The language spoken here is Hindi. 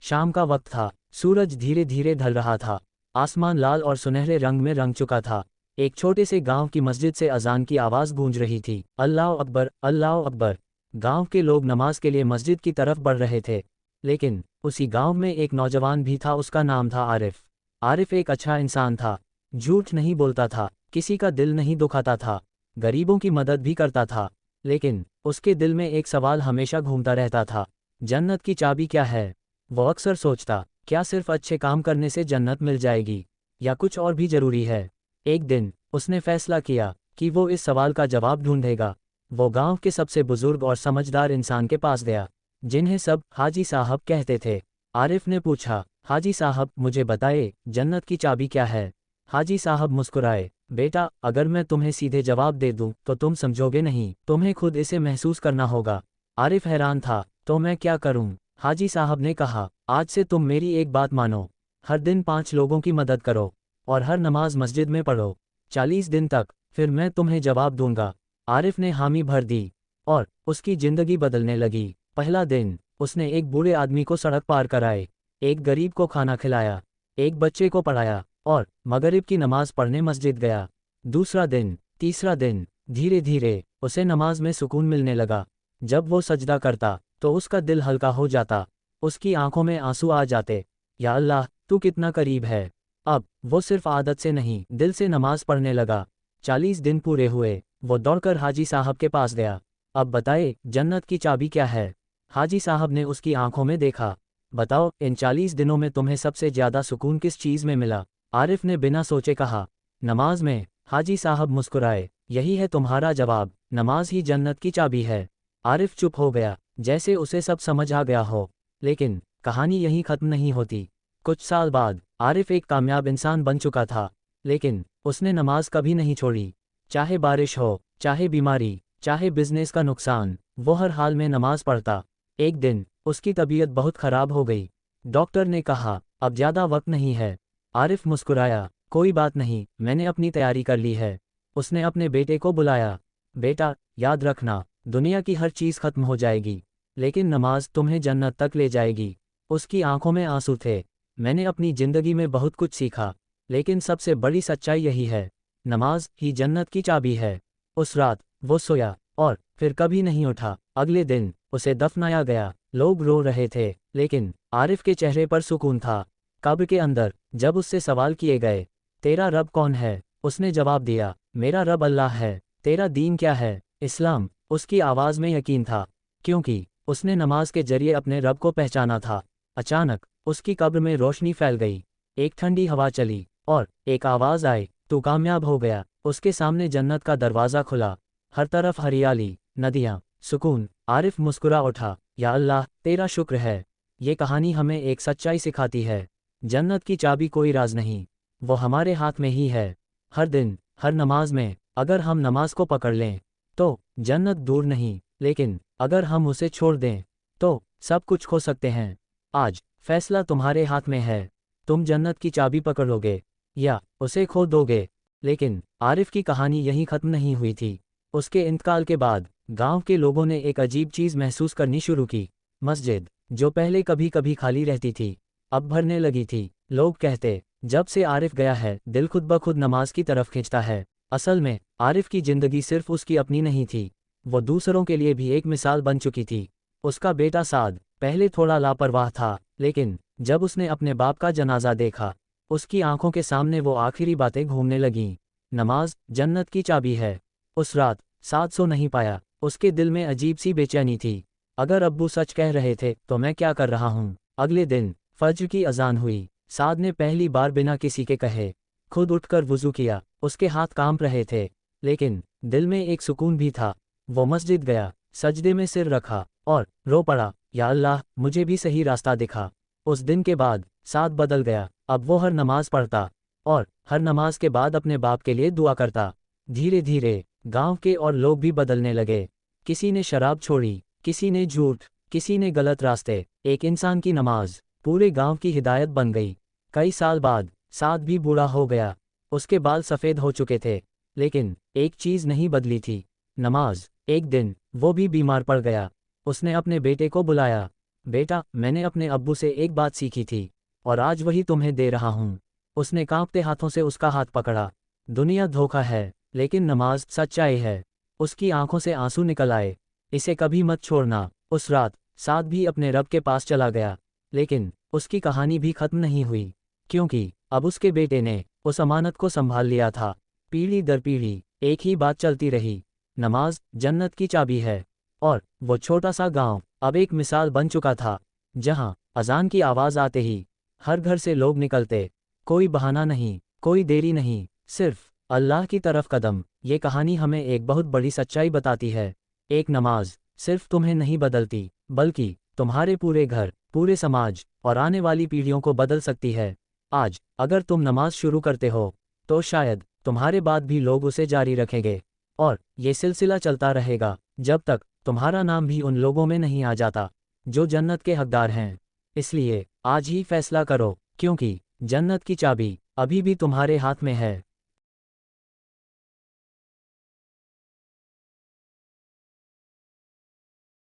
शाम का वक्त था। सूरज धीरे धीरे ढल रहा था। आसमान लाल और सुनहरे रंग में रंग चुका था। एक छोटे से गांव की मस्जिद से अजान की आवाज़ गूंज रही थी, अल्लाह अकबर, अल्लाह अकबर। गांव के लोग नमाज के लिए मस्जिद की तरफ बढ़ रहे थे। लेकिन उसी गांव में एक नौजवान भी था। उसका नाम था आरिफ। आरिफ एक अच्छा इंसान था। झूठ नहीं बोलता था, किसी का दिल नहीं दुखाता था, गरीबों की मदद भी करता था। लेकिन उसके दिल में एक सवाल हमेशा घूमता रहता था, जन्नत की चाबी क्या है? वो अक्सर सोचता, क्या सिर्फ अच्छे काम करने से जन्नत मिल जाएगी, या कुछ और भी जरूरी है? एक दिन उसने फैसला किया कि वो इस सवाल का जवाब ढूंढेगा। वो गांव के सबसे बुजुर्ग और समझदार इंसान के पास गया, जिन्हें सब हाजी साहब कहते थे। आरिफ ने पूछा, हाजी साहब मुझे बताइए, जन्नत की चाबी क्या है? हाजी साहब मुस्कुराए, बेटा अगर मैं तुम्हें सीधे जवाब दे दूं तो तुम समझोगे नहीं, तुम्हें खुद इसे महसूस करना होगा। आरिफ हैरान था, तो मैं क्या करूं? हाजी साहब ने कहा, आज से तुम मेरी एक बात मानो, हर दिन 5 लोगों की मदद करो और हर नमाज मस्जिद में पढ़ो, 40 दिन तक, फिर मैं तुम्हें जवाब दूंगा। आरिफ ने हामी भर दी और उसकी जिंदगी बदलने लगी। पहला दिन उसने एक बूढ़े आदमी को सड़क पार कराए, एक गरीब को खाना खिलाया, एक बच्चे को पढ़ाया और मगरिब की नमाज पढ़ने मस्जिद गया। दूसरा दिन, तीसरा दिन, धीरे धीरे उसे नमाज में सुकून मिलने लगा। जब वो सजदा करता तो उसका दिल हल्का हो जाता, उसकी आंखों में आंसू आ जाते। या अल्लाह, तू कितना करीब है। अब वो सिर्फ आदत से नहीं, दिल से नमाज पढ़ने लगा। 40 दिन पूरे हुए। वो दौड़कर हाजी साहब के पास गया। अब बताए, जन्नत की चाबी क्या है? हाजी साहब ने उसकी आंखों में देखा। बताओ, इन 40 दिनों में तुम्हें सबसे ज्यादा सुकून किस चीज़ में मिला? आरिफ ने बिना सोचे कहा, नमाज में। हाजी साहब मुस्कुराए, यही है तुम्हारा जवाब, नमाज ही जन्नत की चाबी है। आरिफ चुप हो गया, जैसे उसे सब समझ आ गया हो। लेकिन कहानी यहीं खत्म नहीं होती। कुछ साल बाद आरिफ एक कामयाब इंसान बन चुका था, लेकिन उसने नमाज कभी नहीं छोड़ी। चाहे बारिश हो, चाहे बीमारी, चाहे बिजनेस का नुकसान, वो हर हाल में नमाज पढ़ता। एक दिन उसकी तबीयत बहुत खराब हो गई। डॉक्टर ने कहा, अब ज़्यादा वक्त नहीं है। आरिफ मुस्कुराया, कोई बात नहीं, मैंने अपनी तैयारी कर ली है। उसने अपने बेटे को बुलाया, बेटा याद रखना, दुनिया की हर चीज़ खत्म हो जाएगी, लेकिन नमाज तुम्हें जन्नत तक ले जाएगी। उसकी आंखों में आंसू थे। मैंने अपनी ज़िंदगी में बहुत कुछ सीखा, लेकिन सबसे बड़ी सच्चाई यही है, नमाज ही जन्नत की चाबी है। उस रात वो सोया और फिर कभी नहीं उठा। अगले दिन उसे दफनाया गया। लोग रो रहे थे, लेकिन आरिफ के चेहरे पर सुकून था। कब्र के अंदर जब उससे सवाल किए गए, तेरा रब कौन है? उसने जवाब दिया, मेरा रब अल्लाह है। तेरा दीन क्या है? इस्लाम। उसकी आवाज़ में यकीन था, क्योंकि उसने नमाज के जरिए अपने रब को पहचाना था। अचानक उसकी कब्र में रोशनी फैल गई। एक ठंडी हवा चली और एक आवाज़ आई, तू कामयाब हो गया। उसके सामने जन्नत का दरवाज़ा खुला। हर तरफ हरियाली, नदियाँ, सुकून। आरिफ मुस्कुरा उठा, या अल्लाह तेरा शुक्र है। ये कहानी हमें एक सच्चाई सिखाती है, जन्नत की चाबी कोई राज नहीं, वो हमारे हाथ में ही है। हर दिन, हर नमाज में अगर हम नमाज को पकड़ लें तो जन्नत दूर नहीं, लेकिन अगर हम उसे छोड़ दें तो सब कुछ खो सकते हैं। आज फैसला तुम्हारे हाथ में है, तुम जन्नत की चाबी पकड़ोगे या उसे खो दोगे। लेकिन आरिफ की कहानी यहीं खत्म नहीं हुई थी। उसके इंतकाल के बाद गांव के लोगों ने एक अजीब चीज़ महसूस करनी शुरू की। मस्जिद, जो पहले कभी कभी खाली रहती थी, अब भरने लगी थी। लोग कहते, जब से आरिफ गया है दिल खुद ब खुद नमाज की तरफ खिंचता है। असल में आरिफ की जिंदगी सिर्फ उसकी अपनी नहीं थी, वो दूसरों के लिए भी एक मिसाल बन चुकी थी। उसका बेटा साद पहले थोड़ा लापरवाह था, लेकिन जब उसने अपने बाप का जनाजा देखा, उसकी आंखों के सामने वो आखिरी बातें घूमने लगीं। नमाज जन्नत की चाबी है। उस रात साद सो नहीं पाया। उसके दिल में अजीब सी बेचैनी थी। अगर अब्बू सच कह रहे थे तो मैं क्या कर रहा हूँ? अगले दिन फज्र की अजान हुई। साद ने पहली बार बिना किसी के कहे खुद उठकर वुज़ू किया। उसके हाथ कांप रहे थे, लेकिन दिल में एक सुकून भी था। वो मस्जिद गया, सजदे में सिर रखा और रो पड़ा, या अल्लाह मुझे भी सही रास्ता दिखा। उस दिन के बाद साद बदल गया। अब वो हर नमाज पढ़ता और हर नमाज के बाद अपने बाप के लिए दुआ करता। धीरे धीरे गांव के और लोग भी बदलने लगे। किसी ने शराब छोड़ी, किसी ने झूठ, किसी ने गलत रास्ते। एक इंसान की नमाज पूरे गांव की हिदायत बन गई। कई साल बाद साद भी बूढ़ा हो गया। उसके बाल सफ़ेद हो चुके थे, लेकिन एक चीज़ नहीं बदली थी, नमाज। एक दिन वो भी बीमार पड़ गया। उसने अपने बेटे को बुलाया, बेटा, मैंने अपने अब्बू से एक बात सीखी थी और आज वही तुम्हें दे रहा हूँ। उसने कांपते हाथों से उसका हाथ पकड़ा। दुनिया धोखा है, लेकिन नमाज सच्चाई है। उसकी आंखों से आंसू निकल आए। इसे कभी मत छोड़ना। उस रात साद भी अपने रब के पास चला गया, लेकिन उसकी कहानी भी खत्म नहीं हुई, क्योंकि अब उसके बेटे ने उस अमानत को संभाल लिया था। पीढ़ी दर पीढ़ी एक ही बात चलती रही, नमाज जन्नत की चाबी है। और वो छोटा सा गांव अब एक मिसाल बन चुका था, जहां अजान की आवाज़ आते ही हर घर से लोग निकलते। कोई बहाना नहीं, कोई देरी नहीं, सिर्फ अल्लाह की तरफ कदम। ये कहानी हमें एक बहुत बड़ी सच्चाई बताती है। एक नमाज सिर्फ तुम्हें नहीं बदलती, बल्कि तुम्हारे पूरे घर, पूरे समाज और आने वाली पीढ़ियों को बदल सकती है। आज अगर तुम नमाज शुरू करते हो, तो शायद तुम्हारे बाद भी लोग उसे जारी रखेंगे, और ये सिलसिला चलता रहेगा जब तक तुम्हारा नाम भी उन लोगों में नहीं आ जाता जो जन्नत के हकदार हैं। इसलिए आज ही फैसला करो, क्योंकि जन्नत की चाबी अभी भी तुम्हारे हाथ में है।